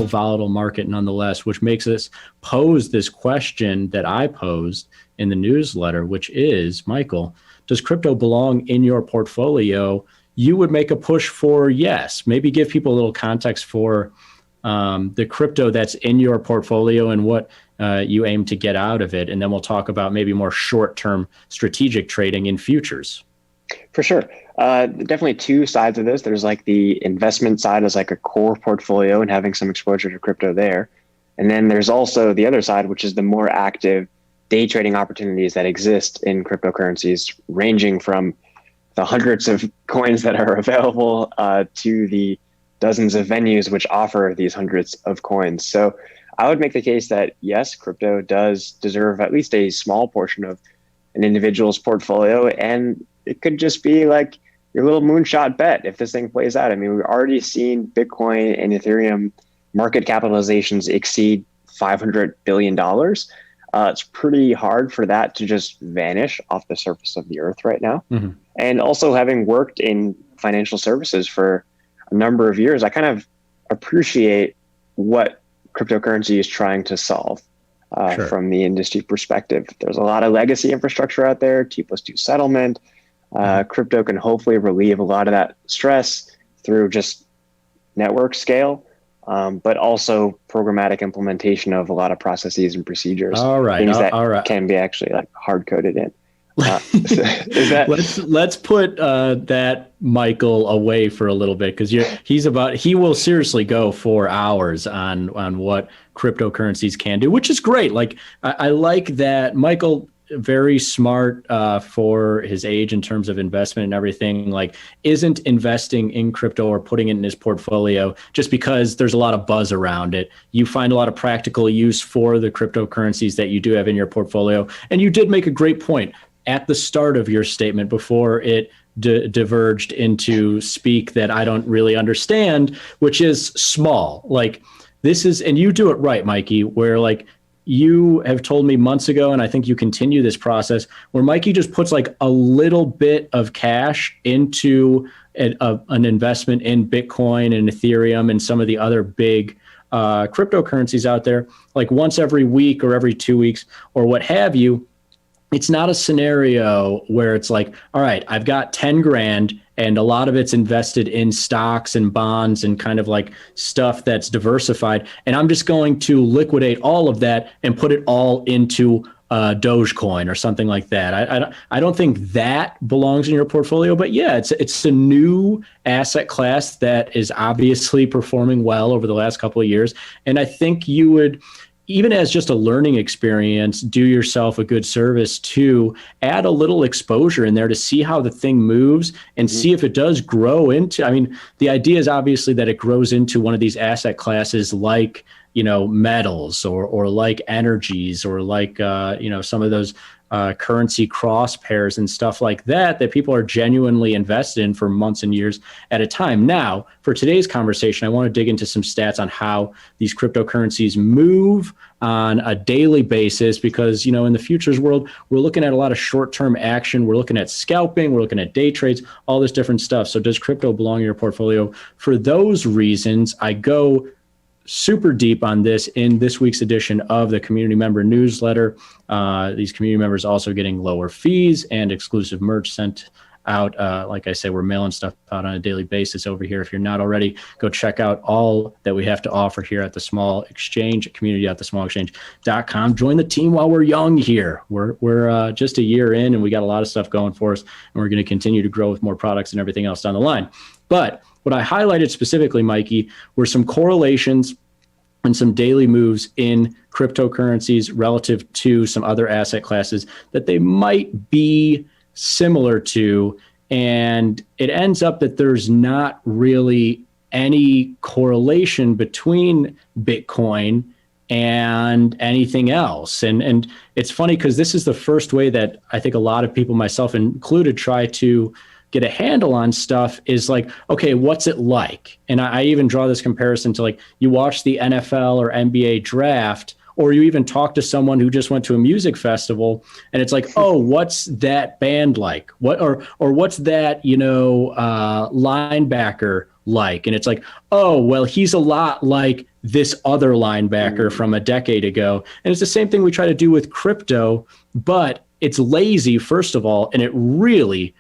volatile market nonetheless, which makes us pose this question that I posed in the newsletter, which is, Michael, does crypto belong in your portfolio? You would make a push for yes. Maybe give people a little context for the crypto that's in your portfolio and what you aim to get out of it. And then we'll talk about maybe more short-term strategic trading in futures. For sure. Definitely two sides of this. There's like the investment side as like a core portfolio and having some exposure to crypto there. And then there's also the other side, which is the more active day trading opportunities that exist in cryptocurrencies, ranging from the hundreds of coins that are available to the dozens of venues which offer these hundreds of coins. So I would make the case that yes, crypto does deserve at least a small portion of an individual's portfolio, and it could just be like your little moonshot bet if this thing plays out. I mean, we've already seen Bitcoin and Ethereum market capitalizations exceed $500 billion. It's pretty hard for that to just vanish off the surface of the earth right now. Mm-hmm. And also, having worked in financial services for a number of years, I kind of appreciate what cryptocurrency is trying to solve from the industry perspective. There's a lot of legacy infrastructure out there, T+2 settlement. Crypto can hopefully relieve a lot of that stress through just network scale, but also programmatic implementation of a lot of processes and procedures. Things that can be actually like hard coded in. Is that... Let's put that Michael away for a little bit, because he will seriously go for hours on what cryptocurrencies can do, which is great. Like I like that Michael, very smart for his age in terms of investment and everything, like isn't investing in crypto or putting it in his portfolio just because there's a lot of buzz around it. You find a lot of practical use for the cryptocurrencies that you do have in your portfolio. And you did make a great point at the start of your statement before it diverged into speak that I don't really understand, which is small. Like this is, and you do it right, Mikey, where like you have told me months ago, and I think you continue this process where Mikey just puts like a little bit of cash into an investment in Bitcoin and Ethereum and some of the other big cryptocurrencies out there, like once every week or every 2 weeks or what have you. It's not a scenario where it's like, all right, I've got 10 grand and a lot of it's invested in stocks and bonds and kind of like stuff that's diversified. And I'm just going to liquidate all of that and put it all into Dogecoin or something like that. I don't think that belongs in your portfolio, but yeah, it's a new asset class that is obviously performing well over the last couple of years. And I think you would, even as just a learning experience, do yourself a good service to add a little exposure in there to see how the thing moves and see if it does grow into, I mean, the idea is obviously that it grows into one of these asset classes like, metals or like energies or like, some of those currency cross pairs and stuff like that people are genuinely invested in for months and years at a time. Now, for today's conversation, I want to dig into some stats on how these cryptocurrencies move on a daily basis, because, in the futures world, we're looking at a lot of short-term action. We're looking at scalping, we're looking at day trades, all this different stuff. So does crypto belong in your portfolio? For those reasons, I go super deep on this in this week's edition of the community member newsletter. These community members also getting lower fees and exclusive merch sent out. Like I said, we're mailing stuff out on a daily basis over here. If you're not already, go check out all that we have to offer here at the Small Exchange, community.thesmallexchange.com. Join the team while we're young here. We're just a year in and we got a lot of stuff going for us, and we're going to continue to grow with more products and everything else down the line. But what I highlighted specifically, Mikey, were some correlations and some daily moves in cryptocurrencies relative to some other asset classes that they might be similar to. And it ends up that there's not really any correlation between Bitcoin and anything else. And it's funny because this is the first way that I think a lot of people, myself included, try to get a handle on stuff is like, okay, what's it like? And I even draw this comparison to like you watch the NFL or NBA draft, or you even talk to someone who just went to a music festival and it's like, oh, what's that band like? What or what's that, linebacker like? And it's like, oh, well, he's a lot like this other linebacker from a decade ago. And it's the same thing we try to do with crypto, but it's lazy, first of all, and it really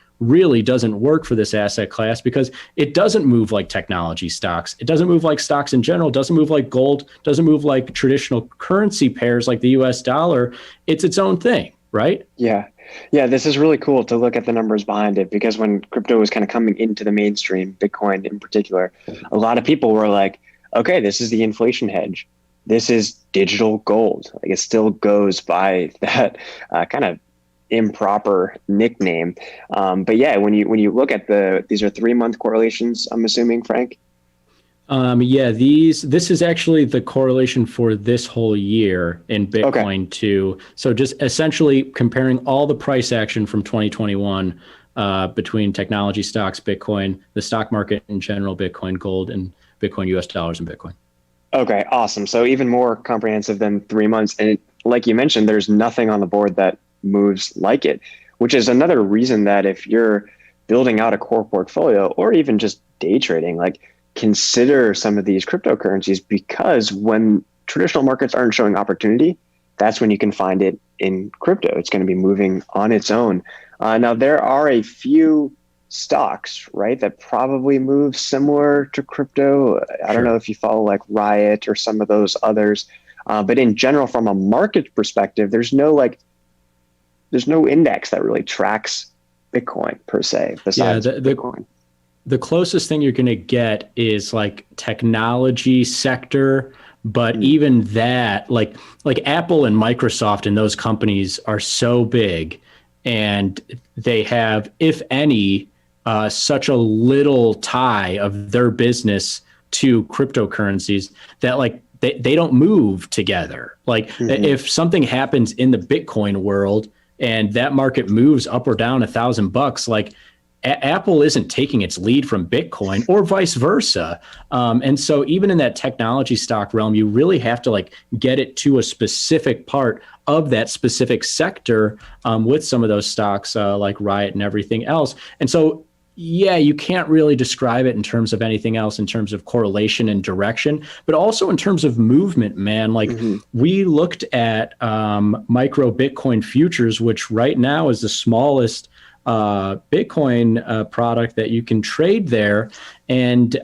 doesn't work for this asset class because it doesn't move like technology stocks. It doesn't move like stocks in general, doesn't move like gold, doesn't move like traditional currency pairs like the US dollar. It's its own thing, right? Yeah. Yeah, this is really cool to look at the numbers behind it, because when crypto was kind of coming into the mainstream, Bitcoin in particular, a lot of people were like, okay, this is the inflation hedge. This is digital gold. Like, it still goes by that kind of improper nickname. But yeah, when you look at these are 3-month correlations, I'm assuming, Frank. Yeah, this is actually the correlation for this whole year in Bitcoin too. So just essentially comparing all the price action from 2021 between technology stocks, Bitcoin, the stock market in general, Bitcoin, gold, and Bitcoin, US dollars, and Bitcoin. Okay, awesome. So even more comprehensive than 3 months. And like you mentioned, there's nothing on the board that moves like it, which is another reason that if you're building out a core portfolio or even just day trading, like, consider some of these cryptocurrencies, because when traditional markets aren't showing opportunity, that's when you can find it in crypto. It's going to be moving on its own. Now, there are a few stocks, right, that probably move similar to crypto. I don't know if you follow like Riot or some of those others, but in general, from a market perspective, there's no index that really tracks Bitcoin per se, besides Bitcoin. The closest thing you're going to get is like technology sector, but even that, like Apple and Microsoft and those companies are so big, and they have, if any, such a little tie of their business to cryptocurrencies that like they don't move together. Like if something happens in the Bitcoin world and that market moves up or down $1,000, like Apple isn't taking its lead from Bitcoin or vice versa. And so even in that technology stock realm, you really have to like get it to a specific part of that specific sector with some of those stocks like Riot and everything else. And so, yeah, you can't really describe it in terms of anything else in terms of correlation and direction, but also in terms of movement, man. Like we looked at micro Bitcoin futures, which right now is the smallest Bitcoin product that you can trade there. And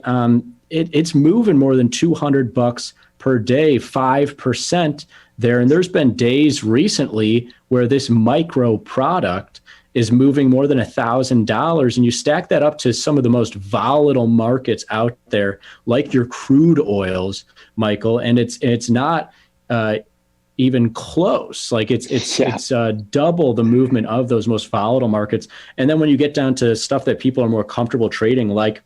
it's moving more than $200 per day, 5% there. And there's been days recently where this micro product is moving more than $1,000. And you stack that up to some of the most volatile markets out there, like your crude oils, Michael. And it's not even close. Like it's double the movement of those most volatile markets. And then when you get down to stuff that people are more comfortable trading, like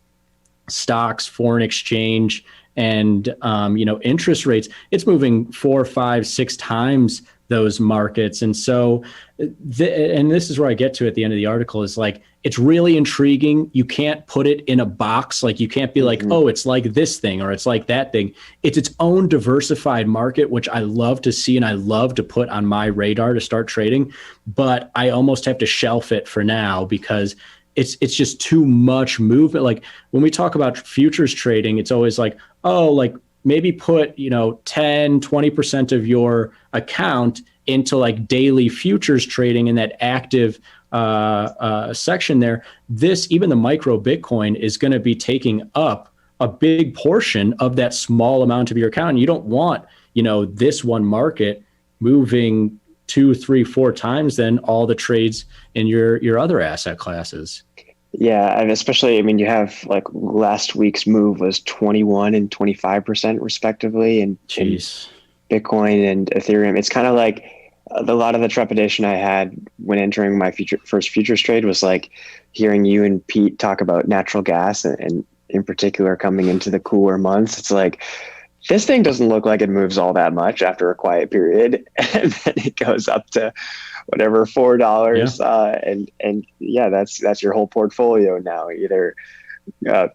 stocks, foreign exchange, and interest rates, it's moving 4, 5, 6 times those markets. And so, and this is where I get to at the end of the article, is like, it's really intriguing. You can't put it in a box. Like you can't be like, oh, it's like this thing or it's like that thing. It's its own diversified market, which I love to see and I love to put on my radar to start trading. But I almost have to shelf it for now because it's just too much movement. Like when we talk about futures trading, it's always like, oh, like maybe put 10, 20% of your account into like daily futures trading in that active section there. Even the micro Bitcoin is going to be taking up a big portion of that small amount of your account. And you don't want, this one market moving 2, 3, 4 times than all the trades in your other asset classes. Yeah, and especially, you have like last week's move was 21 and 25% respectively, and Bitcoin and Ethereum. It's kind of like a lot of the trepidation I had when entering my first futures trade was like hearing you and Pete talk about natural gas, and in particular coming into the cooler months. It's like, this thing doesn't look like it moves all that much after a quiet period, and then it goes up to whatever $4, and that's your whole portfolio now, either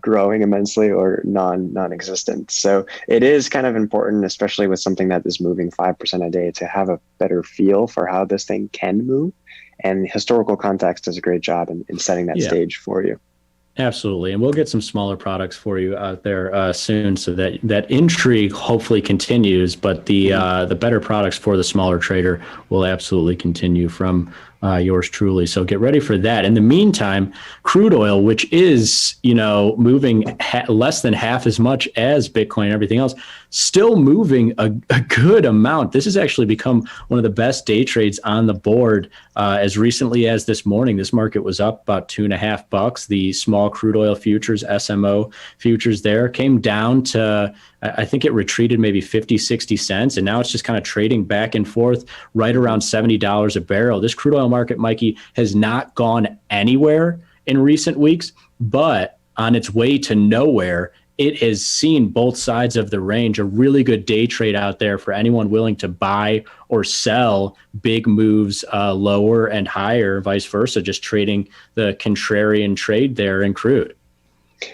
growing immensely or non-existent. So it is kind of important, especially with something that is moving 5% a day, to have a better feel for how this thing can move. And historical context does a great job in setting that stage for you. Absolutely. And we'll get some smaller products for you out there soon so that that intrigue hopefully continues. But the better products for the smaller trader will absolutely continue from yours truly. So get ready for that. In the meantime, crude oil, which is, moving less than half as much as Bitcoin and everything else, still moving a good amount. This has actually become one of the best day trades on the board as recently as this morning. This market was up about $2.50. The small crude oil futures, SMO futures there, came down to, I think it retreated maybe 50, 60 cents. And now it's just kind of trading back and forth right around $70 a barrel. This crude oil market, Mikey, has not gone anywhere in recent weeks, but on its way to nowhere, it has seen both sides of the range. A really good day trade out there for anyone willing to buy or sell big moves lower and higher, vice versa, just trading the contrarian trade there in crude.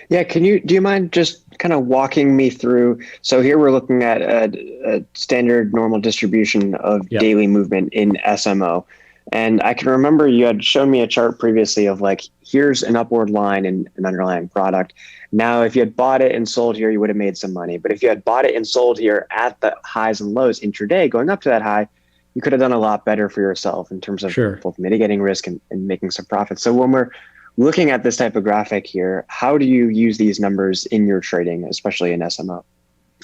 Yeah, do you mind just kind of walking me through? So here we're looking at a standard normal distribution of daily movement in SMO. And I can remember you had shown me a chart previously of like, here's an upward line in an underlying product. Now, if you had bought it and sold here, you would have made some money. But if you had bought it and sold here at the highs and lows intraday, going up to that high, you could have done a lot better for yourself in terms of both mitigating risk and making some profits. So when we're looking at this type of graphic here, how do you use these numbers in your trading, especially in SMO?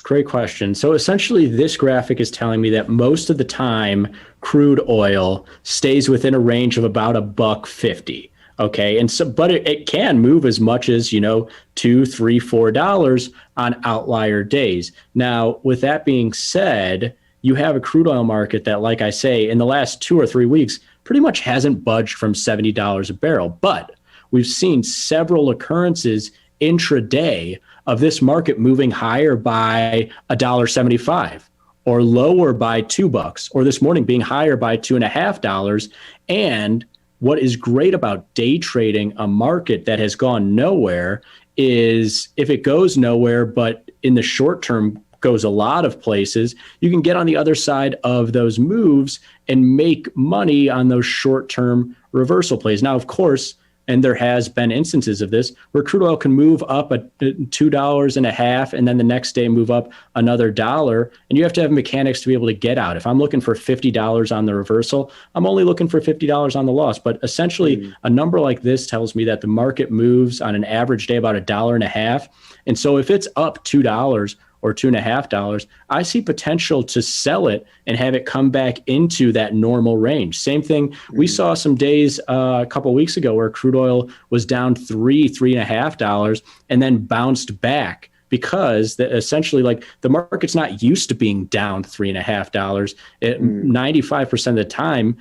Great question. So essentially, this graphic is telling me that most of the time, crude oil stays within a range of about $1.50. Okay. And so, but it can move as much as, $2, $3, $4 on outlier days. Now, with that being said, you have a crude oil market that, like I say, in the last 2 or 3 weeks, pretty much hasn't budged from $70 a barrel. But we've seen several occurrences intraday of this market moving higher by $1.75 or lower by $2, or this morning being higher by $2.50. And what is great about day trading a market that has gone nowhere is if it goes nowhere, but in the short term goes a lot of places, you can get on the other side of those moves and make money on those short-term reversal plays. Now, of course, and there has been instances of this where crude oil can move up $2.50 and then the next day move up another dollar. And you have to have mechanics to be able to get out. If I'm looking for $50 on the reversal, I'm only looking for $50 on the loss. But essentially, a number like this tells me that the market moves on an average day about $1.50. And so if it's up $2 or $2.50, I see potential to sell it and have it come back into that normal range. Same thing. We saw some days a couple of weeks ago where crude oil was down $3.50 and then bounced back because essentially like the market's not used to being down $3.50. 95% of the time,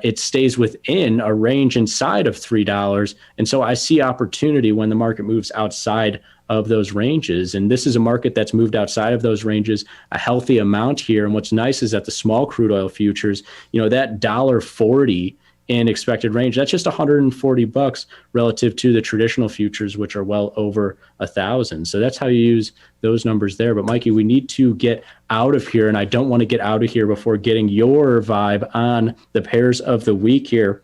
it stays within a range inside of $3. And so I see opportunity when the market moves outside of those ranges. And this is a market that's moved outside of those ranges a healthy amount here. And what's nice is that the small crude oil futures, that $1.40 in expected range, that's just $140 relative to the traditional futures, which are well over 1,000. So that's how you use those numbers there. But Mikey, we need to get out of here, and I don't want to get out of here before getting your vibe on the pairs of the week here.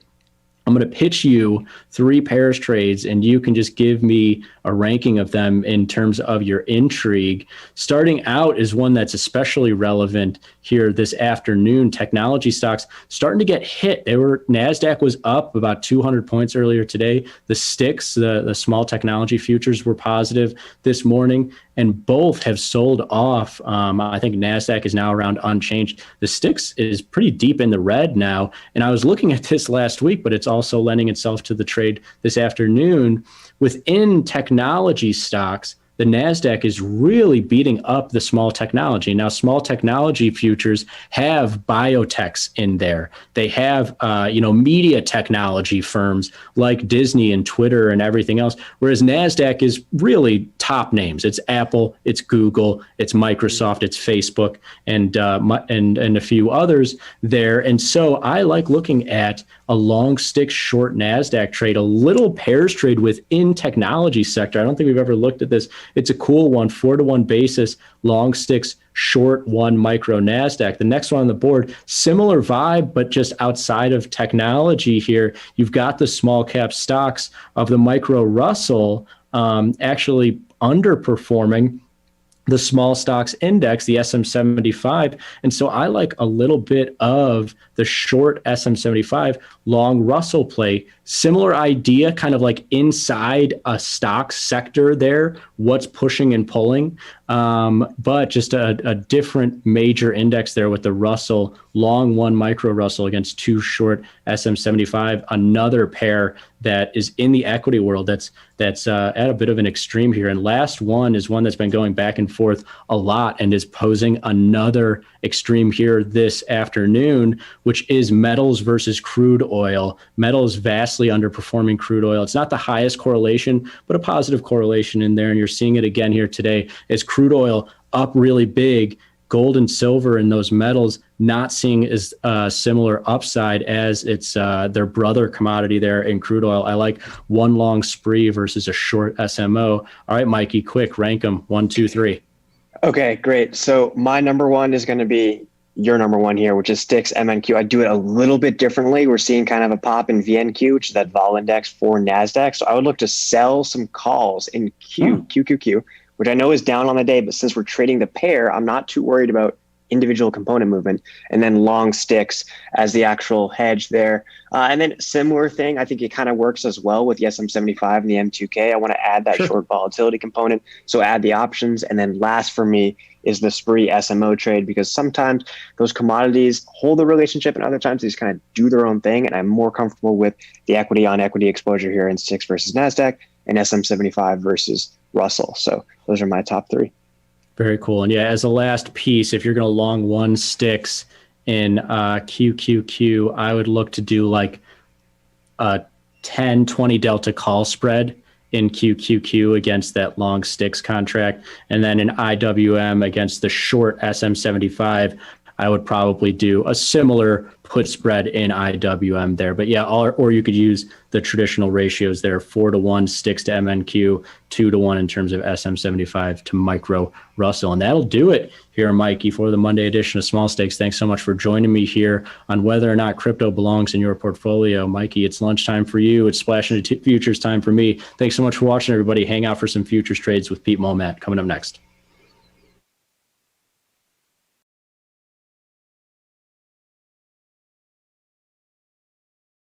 I'm going to pitch you 3 pairs trades, and you can just give me a ranking of them in terms of your intrigue. Starting out is one that's especially relevant here this afternoon. Technology stocks starting to get hit. NASDAQ was up about 200 points earlier today. The sticks, the small technology futures, were positive this morning, and both have sold off. I think NASDAQ is now around unchanged. The sticks is pretty deep in the red now, and I was looking at this last week, but it's also lending itself to the trade this afternoon. Within technology stocks, the NASDAQ is really beating up the small technology. Now, small technology futures have biotechs in there. They have, media technology firms like Disney and Twitter and everything else, whereas NASDAQ is really top names. It's Apple, it's Google, it's Microsoft, it's Facebook, and a few others there. And so I like looking at a long stick short NASDAQ trade, a little pairs trade within technology sector. I don't think we've ever looked at this it's a cool one, 4-to-1 basis, long sticks, short 1 micro NASDAQ. The next one on the board, similar vibe, but just outside of technology here. You've got the small cap stocks of the micro Russell actually underperforming the small stocks index, the SM75. And so I like a little bit of the short SM75, long Russell play. Similar idea, kind of like inside a stock sector there, what's pushing and pulling, but just a different major index there with the Russell, long 1 micro Russell against 2 short SM75, another pair that is in the equity world that's at a bit of an extreme here. And last one is one that's been going back and forth a lot and is posing another extreme here this afternoon, which is metals versus crude oil. Metals vastly underperforming crude oil. It's not the highest correlation, but a positive correlation in there. And you're seeing it again here today as crude oil up really big. Gold and silver and those metals not seeing as similar upside as it's their brother commodity there in crude oil. I like one long spree versus a short SMO. All right, Mikey, quick, rank them 1, 2, 3. Okay, great. So my number one is going to be your number one here, which is STIX MNQ. I do it a little bit differently. We're seeing kind of a pop in VNQ, which is that vol index for NASDAQ. So I would look to sell some calls in QQQ, which I know is down on the day, but since we're trading the pair, I'm not too worried about individual component movement, and then long sticks as the actual hedge there. And then similar thing, I think it kind of works as well with the SM75 and the M2K. I want to add that short volatility component. So add the options. And then last for me is the spree SMO trade, because sometimes those commodities hold the relationship and other times they just kind of do their own thing. And I'm more comfortable with the equity on equity exposure here in STIX versus NASDAQ and SM75 versus Russell. So those are my top 3. Very cool. And yeah, as a last piece, if you're going to long 1 sticks in QQQ, I would look to do like a 10-20 delta call spread in QQQ against that long sticks contract. And then in IWM against the short SM75, I would probably do a similar put spread in IWM there. But yeah, or you could use the traditional ratios there, 4-to-1 sticks to MNQ, 2-to-1 in terms of SM75 to micro Russell. And that'll do it here, Mikey, for the Monday edition of Small Stakes. Thanks so much for joining me here on whether or not crypto belongs in your portfolio. Mikey, it's lunchtime for you. It's splash into futures time for me. Thanks so much for watching, everybody. Hang out for some futures trades with Pete Momat coming up next.